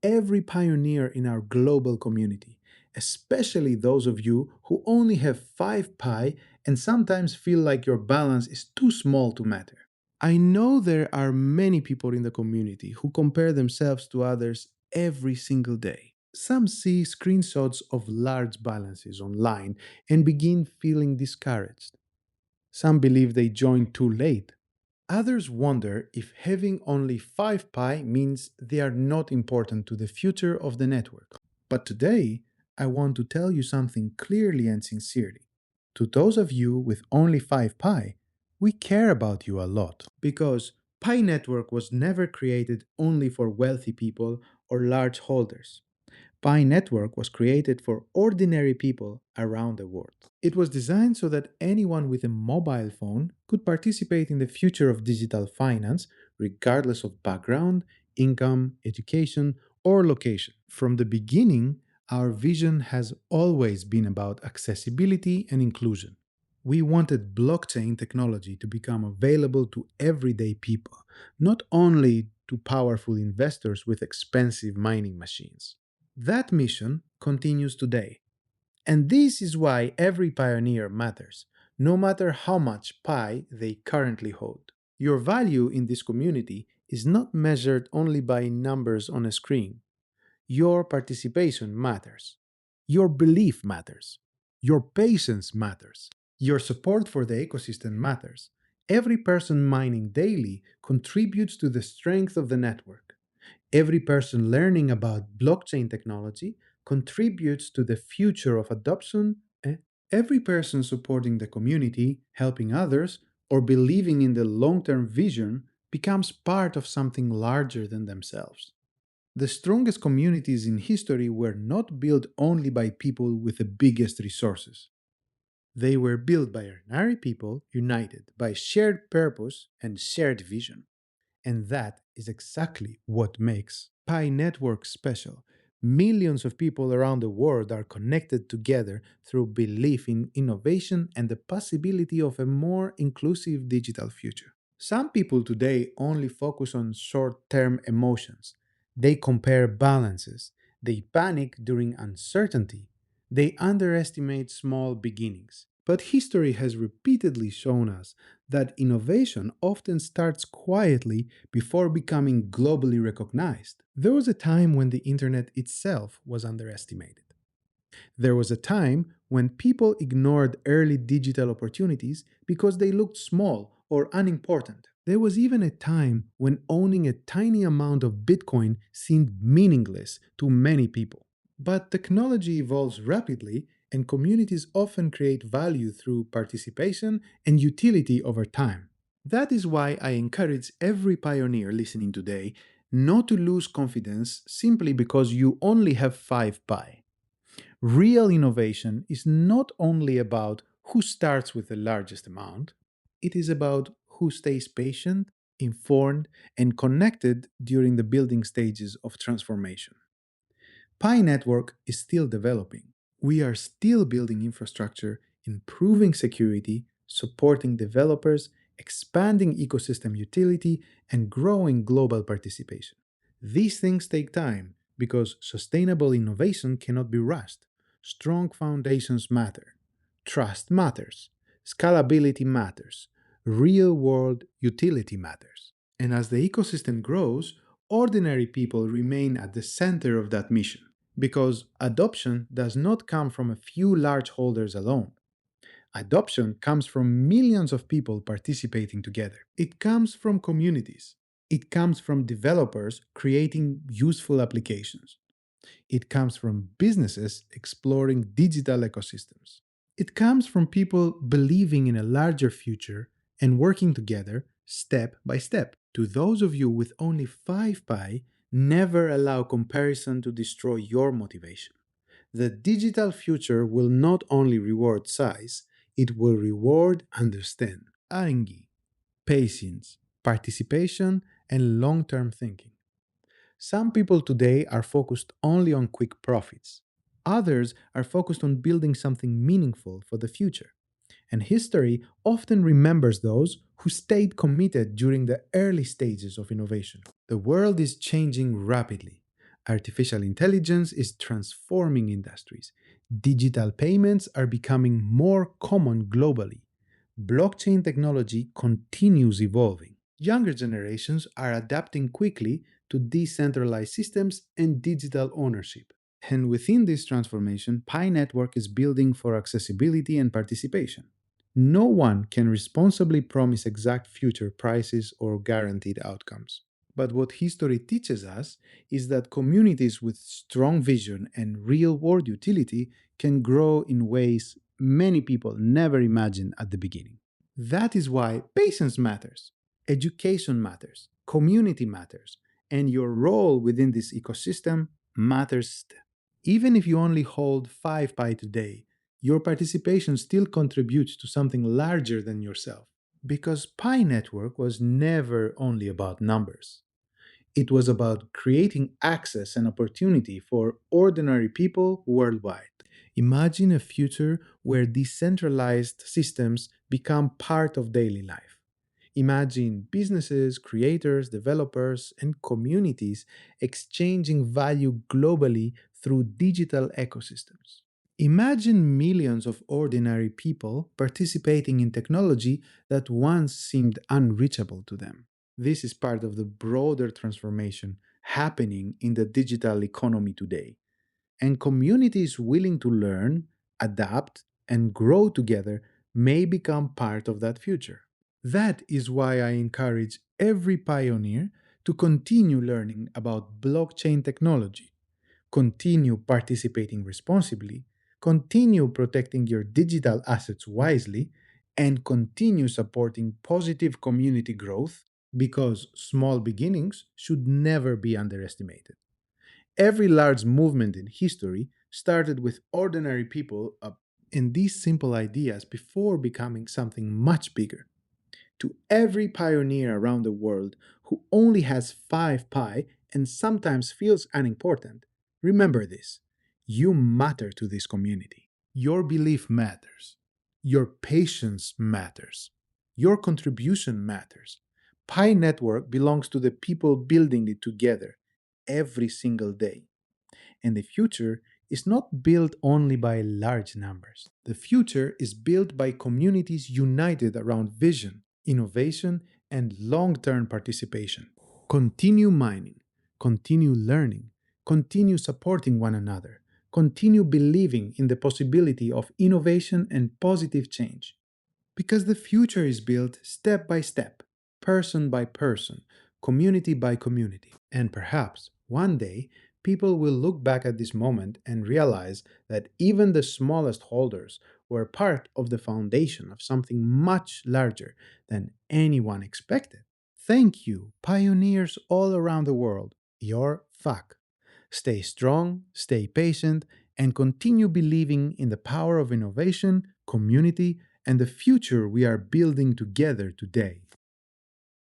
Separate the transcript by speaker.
Speaker 1: every pioneer in our global community, especially those of you who only have 5 pi and sometimes feel like your balance is too small to matter. I know there are many people in the community who compare themselves to others every single day. Some see screenshots of large balances online and begin feeling discouraged. Some believe they joined too late. Others wonder if having only 5 pi means they are not important to the future of the network. But today, I want to tell you something clearly and sincerely. To those of you with only 5 pi, we care about you a lot because Pi Network was never created only for wealthy people or large holders. Pi Network was created for ordinary people around the world. It was designed so that anyone with a mobile phone could participate in the future of digital finance, regardless of background, income, education, or location. From the beginning, our vision has always been about accessibility and inclusion. We wanted blockchain technology to become available to everyday people, not only to powerful investors with expensive mining machines. That mission continues today. And this is why every pioneer matters, no matter how much Pi they currently hold. Your value in this community is not measured only by numbers on a screen. Your participation matters. Your belief matters. Your patience matters. Your support for the ecosystem matters. Every person mining daily contributes to the strength of the network. Every person learning about blockchain technology contributes to the future of adoption. Every person supporting the community, helping others, or believing in the long term vision becomes part of something larger than themselves. The strongest communities in history were not built only by people with the biggest resources. They were built by ordinary people united by shared purpose and shared vision. And that is exactly what makes Pi Network special. Millions of people around the world are connected together through belief in innovation and the possibility of a more inclusive digital future. Some people today only focus on short term emotions. They compare balances. They panic during uncertainty. They underestimate small beginnings. But history has repeatedly shown us that innovation often starts quietly before becoming globally recognized. There was a time when the internet itself was underestimated. There was a time when people ignored early digital opportunities because they looked small or unimportant. There was even a time when owning a tiny amount of Bitcoin seemed meaningless to many people. But technology evolves rapidly, and communities often create value through participation and utility over time. That is why I encourage every pioneer listening today not to lose confidence simply because you only have 5 pi. Real innovation is not only about who starts with the largest amount, it is about who stays patient, informed, and connected during the building stages of transformation. Pi Network is still developing. We are still building infrastructure, improving security, supporting developers, expanding ecosystem utility, and growing global participation. These things take time because sustainable innovation cannot be rushed. Strong foundations matter. Trust matters. Scalability matters. Real world utility matters. And as the ecosystem grows, ordinary people remain at the center of that mission because adoption does not come from a few large holders alone. Adoption comes from millions of people participating together. It comes from communities. It comes from developers creating useful applications. It comes from businesses exploring digital ecosystems. It comes from people believing in a larger future and working together step by step. To those of you with only 5 pi, never allow comparison to destroy your motivation. The digital future will not only reward size, it will reward understand, arengi, patience, participation, and long term thinking. Some people today are focused only on quick profits. Others are focused on building something meaningful for the future. And history often remembers those who stayed committed during the early stages of innovation. The world is changing rapidly. Artificial intelligence is transforming industries. Digital payments are becoming more common globally. Blockchain technology continues evolving. Younger generations are adapting quickly to decentralized systems and digital ownership. And within this transformation, Pi Network is building for accessibility and participation. No one can responsibly promise exact future prices or guaranteed outcomes. But what history teaches us is that communities with strong vision and real world utility can grow in ways many people never imagined at the beginning. That is why patience matters, education matters, community matters, and your role within this ecosystem matters. Even if you only hold 5 pi today, your participation still contributes to something larger than yourself. Because Pi Network was never only about numbers. It was about creating access and opportunity for ordinary people worldwide. Imagine a future where decentralized systems become part of daily life. Imagine businesses, creators, developers, and communities exchanging value globally through digital ecosystems. Imagine millions of ordinary people participating in technology that once seemed unreachable to them. This is part of the broader transformation happening in the digital economy today. And communities willing to learn, adapt, and grow together may become part of that future. That is why I encourage every pioneer to continue learning about blockchain technology, continue participating responsibly, continue protecting your digital assets wisely, and continue supporting positive community growth because small beginnings should never be underestimated. Every large movement in history started with ordinary people and these simple ideas before becoming something much bigger. To every pioneer around the world who only has 5 pi and sometimes feels unimportant, remember this. You matter to this community. Your belief matters. Your patience matters. Your contribution matters. Pi Network belongs to the people building it together every single day. And the future is not built only by large numbers. The future is built by communities united around vision, innovation, and long term participation. Continue mining, continue learning, continue supporting one another, continue believing in the possibility of innovation and positive change. Because the future is built step by step, person by person, community by community. And perhaps one day, people will look back at this moment and realize that even the smallest holders were part of the foundation of something much larger than anyone expected. Thank you, pioneers all around the world. You're fuck. Stay strong, stay patient, and continue believing in the power of innovation, community, and the future we are building together today.